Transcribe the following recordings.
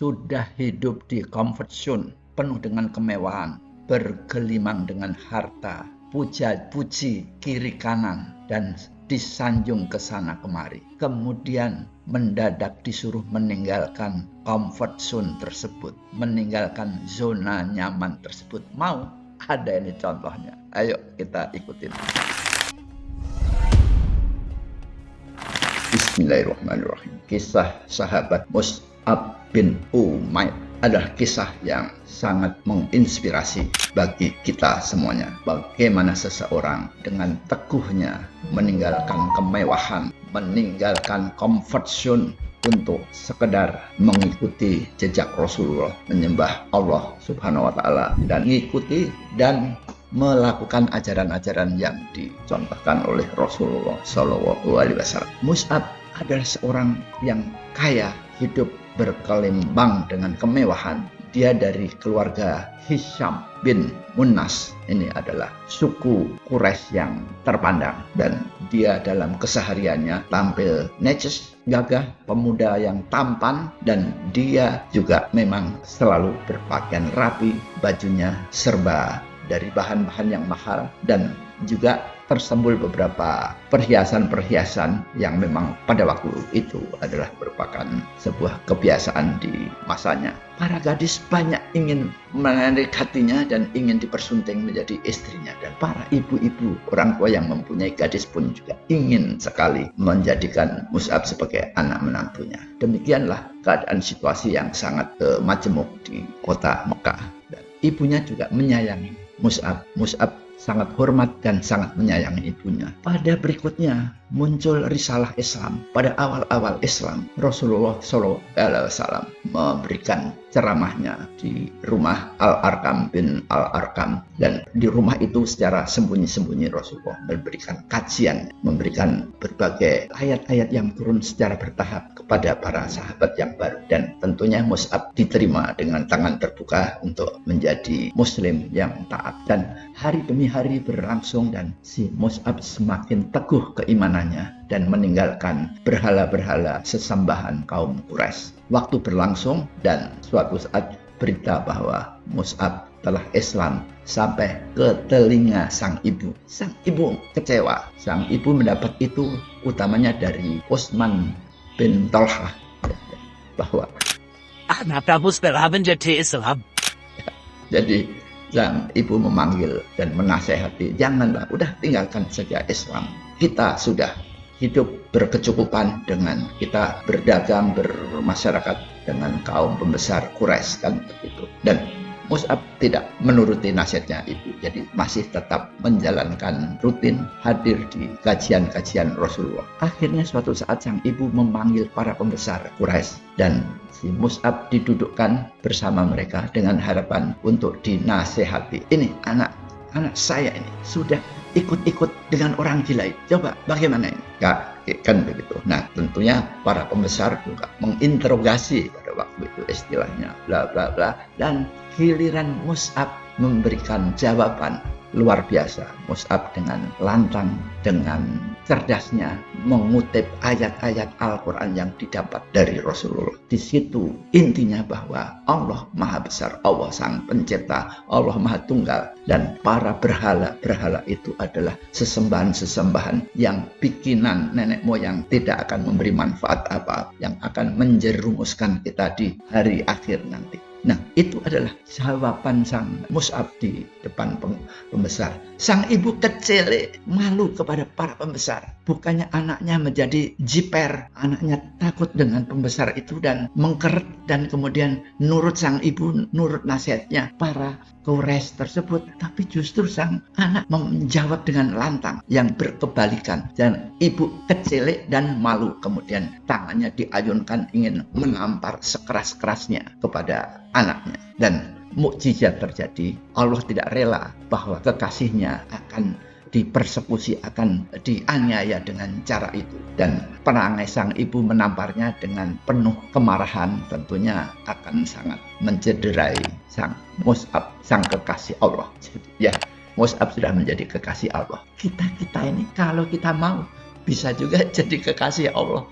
sudah hidup di comfort zone, penuh dengan kemewahan, bergelimang dengan harta, puja-puji kiri kanan, dan disanjung ke sana kemari. Kemudian mendadak disuruh meninggalkan comfort zone tersebut, meninggalkan zona nyaman tersebut. Mau? Ada ini contohnya. Ayo kita ikutin. Bismillahirrahmanirrahim. Kisah sahabat Mus'ab bin Umair adalah kisah yang sangat menginspirasi bagi kita semuanya. Bagaimana seseorang dengan teguhnya meninggalkan kemewahan, meninggalkan comfort zone untuk sekedar mengikuti jejak Rasulullah, menyembah Allah Subhanahu wa Ta'ala, dan mengikuti dan melakukan ajaran-ajaran yang dicontohkan oleh Rasulullah Shallallahu Alaihi Wasallam. Mus'ab adalah seorang yang kaya, hidup berkelimbang dengan kemewahan. Dia dari keluarga Hisham bin Munas. Ini adalah suku Quraisy yang terpandang, dan dia dalam kesehariannya tampil necis, gagah, pemuda yang tampan, dan dia juga memang selalu berpakaian rapi, bajunya serba dari bahan-bahan yang mahal, dan juga tersembul beberapa perhiasan-perhiasan yang memang pada waktu itu adalah merupakan sebuah kebiasaan di masanya. Para gadis banyak ingin menarik hatinya dan ingin dipersunting menjadi istrinya, dan para ibu-ibu, orang tua yang mempunyai gadis pun juga ingin sekali menjadikan Mus'ab sebagai anak menantunya. Demikianlah keadaan situasi yang sangat majemuk di kota Mekah, dan ibunya juga menyayangi Mus'ab. Mus'ab sangat hormat dan sangat menyayangi ibunya. Pada berikutnya muncul risalah Islam. Pada awal-awal Islam, Rasulullah SAW memberikan ceramahnya di rumah Al-Arqam bin Al-Arqam, dan di rumah itu secara sembunyi-sembunyi Rasulullah memberikan kajian, memberikan berbagai ayat-ayat yang turun secara bertahap kepada para sahabat yang baru, dan tentunya Mus'ab diterima dengan tangan terbuka untuk menjadi muslim yang taat. Dan hari demi hari berlangsung, dan si Mus'ab semakin teguh keimanannya dan meninggalkan berhala-berhala sesembahan kaum Quraisy. Waktu berlangsung, dan suatu saat berita bahwa Mus'ab telah Islam sampai ke telinga sang ibu. Sang ibu kecewa. Sang ibu mendapat itu utamanya dari Utsman bin Talhah, bahwa anak kamu setelah menjadi Islam. Jadi sang ibu memanggil dan menasehati, janganlah, udah tinggalkan saja Islam. Kita sudah hidup berkecukupan dengan kita berdagang, bermasyarakat dengan kaum pembesar Quraisy, kan begitu. Dan Mus'ab tidak menuruti nasihatnya ibu, jadi masih tetap menjalankan rutin hadir di kajian-kajian Rasulullah. Akhirnya suatu saat sang ibu memanggil para pembesar Quraisy, dan si Mus'ab didudukkan bersama mereka dengan harapan untuk dinasehati. Ini anak saya ini sudah ikut-ikut dengan orang gila. Coba bagaimana ini? Kan begitu. Nah, tentunya para pembesar juga menginterogasi pada waktu itu, istilahnya bla bla bla, dan giliran Mus'ab memberikan jawaban luar biasa. Mus'ab dengan lantang, dengan cerdasnya mengutip ayat-ayat Al-Quran yang didapat dari Rasulullah. Di situ intinya bahwa Allah Maha Besar, Allah Sang Pencipta, Allah Maha Tunggal, dan para berhala-berhala itu adalah sesembahan-sesembahan yang bikinan nenek moyang, tidak akan memberi manfaat apa, yang akan menjerumuskan kita di hari akhir nanti. Nah, itu adalah jawaban sang Mus'ab di depan pembesar. Sang ibu kecil malu kepada para pembesar. Bukannya anaknya menjadi jiper, anaknya takut dengan pembesar itu dan mengkeret, dan kemudian nurut sang ibu, nurut nasihatnya para Quraisy tersebut. Tapi justru sang anak menjawab dengan lantang yang berkebalikan, dan ibu kecil dan malu, kemudian tangannya diayunkan ingin menampar sekeras-kerasnya kepada anaknya. Dan mukjizat terjadi. Allah tidak rela bahwa kekasihnya akan dipersekusi, akan dianiaya dengan cara itu, dan perangai sang ibu menamparnya dengan penuh kemarahan tentunya akan sangat mencederai sang Mus'ab, sang kekasih Allah. Jadi, ya, Mus'ab sudah menjadi kekasih Allah. Kita ini kalau kita mau bisa juga jadi kekasih Allah.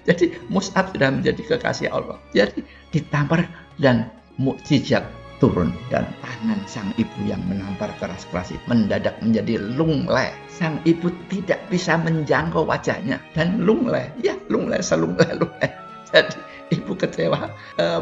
Jadi Mus'ab sudah menjadi kekasih Allah. Jadi ditampar dan mukjizat turun, dan tangan sang ibu yang menampar keras-keras itu mendadak menjadi lunglai. Sang ibu tidak bisa menjangkau wajahnya dan lunglai, ya lunglai selunglai-lunglai. Jadi ibu kecewa,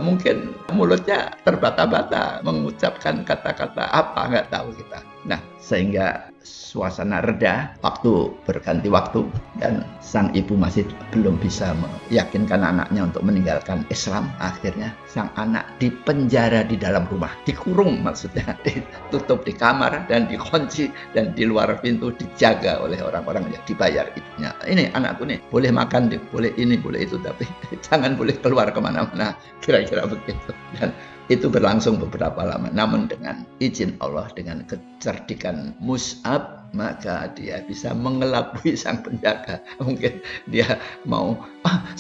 mungkin mulutnya terbata-bata mengucapkan kata-kata apa nggak tahu kita. Nah, sehingga suasana reda, waktu berganti waktu, dan sang ibu masih belum bisa meyakinkan anaknya untuk meninggalkan Islam. Akhirnya sang anak dipenjara di dalam rumah, dikurung maksudnya, ditutup di kamar dan dikunci, dan di luar pintu dijaga oleh orang-orang yang dibayar ibunya. Ini anakku nih, boleh makan, boleh ini, boleh itu, tapi jangan boleh keluar kemana-mana, kira-kira begitu. Dan itu berlangsung beberapa lama. Namun dengan izin Allah, dengan kecerdikan Mus'ab, maka dia bisa mengelabui sang penjaga. Mungkin dia mau,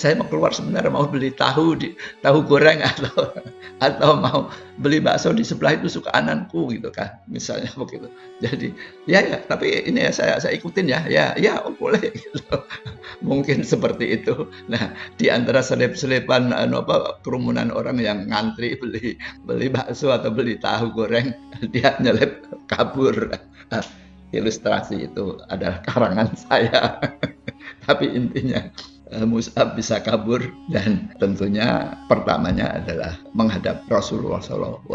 saya mau keluar sebentar, mau beli tahu goreng, atau mau beli bakso di sebelah itu suka ananku gitu kan, misalnya begitu. Jadi ya tapi ini ya saya ikutin ya boleh gitu. Mungkin seperti itu. Nah, di antara selip-selipan kerumunan orang yang ngantri beli bakso atau beli tahu goreng, dia nyelip kabur. Ilustrasi itu adalah karangan saya. Tapi intinya Mus'ab bisa kabur, dan tentunya pertamanya adalah menghadap Rasulullah SAW.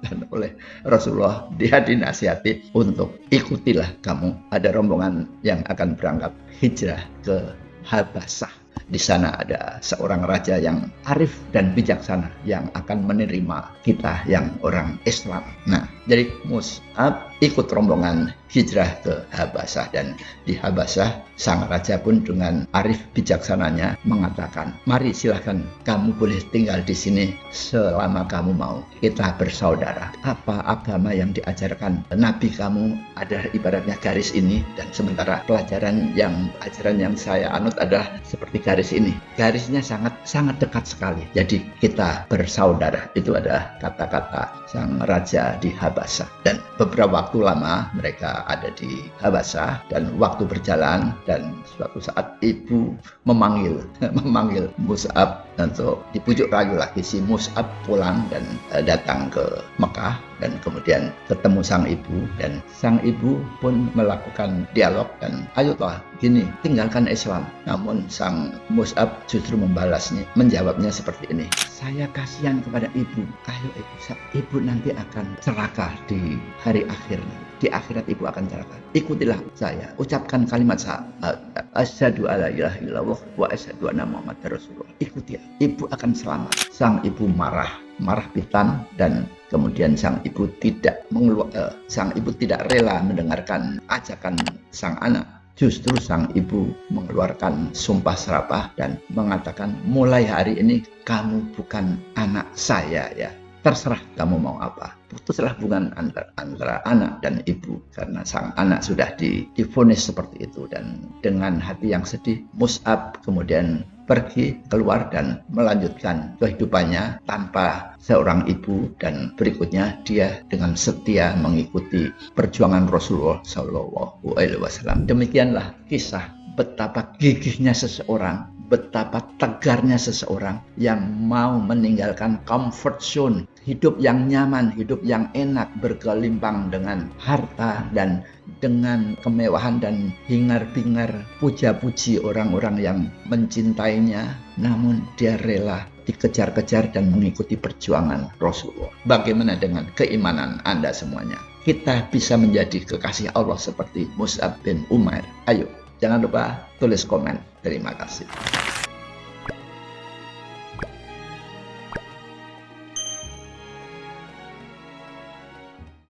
Dan oleh Rasulullah dia dinasihati untuk ikutilah kamu, ada rombongan yang akan berangkat hijrah ke Habasah. Di sana ada seorang raja yang arif dan bijaksana yang akan menerima kita yang orang Islam. Nah, jadi Mus'ab ikut rombongan hijrah ke Habasah, dan di Habasah sang raja pun dengan arif bijaksananya mengatakan, mari silahkan kamu boleh tinggal di sini selama kamu mau. Kita bersaudara. Apa agama yang diajarkan Nabi kamu adalah ibaratnya garis ini, dan sementara ajaran yang saya anut adalah seperti garis ini. Garisnya sangat dekat sekali. Jadi kita bersaudara. Itu adalah kata-kata sang raja di Habasah. Dan beberapa waktu lama mereka ada di Habasah, dan waktu berjalan, dan suatu saat ibu memanggil Mus'ab untuk dibujuk rayu lagi si Mus'ab pulang dan datang ke Mekah, dan kemudian ketemu sang ibu, dan sang ibu pun melakukan dialog dan ayo toh gini, tinggalkan Islam. Namun sang Mus'ab justru menjawabnya seperti ini, saya kasihan kepada ibu, ayo ibu nanti akan celaka di hari akhir. Di akhirat ibu akan celaka. Ikutilah saya. Ucapkan kalimat asyhadu alla ilaha illallah wa asyhadu anna muhammadar rasulullah. Ikuti. Ibu akan selamat. Sang ibu marah pitan, dan kemudian sang ibu tidak rela mendengarkan ajakan sang anak. Justru sang ibu mengeluarkan sumpah serapah dan mengatakan, mulai hari ini kamu bukan anak saya ya. Terserah kamu mau apa. Putuslah hubungan antara anak dan ibu, karena sang anak sudah divonis seperti itu. Dan dengan hati yang sedih, Mus'ab kemudian pergi keluar dan melanjutkan kehidupannya tanpa seorang ibu, dan berikutnya dia dengan setia mengikuti perjuangan Rasulullah SAW. Demikianlah kisah betapa gigihnya seseorang, betapa tegarnya seseorang yang mau meninggalkan comfort zone, hidup yang nyaman, hidup yang enak, bergelimpang dengan harta dan dengan kemewahan dan hingar-bingar puja-puji orang-orang yang mencintainya, namun dia rela dikejar-kejar dan mengikuti perjuangan Rasulullah. Bagaimana dengan keimanan Anda semuanya? Kita bisa menjadi kekasih Allah seperti Mus'ab bin Umair. Ayo, jangan lupa tulis komen. Terima kasih.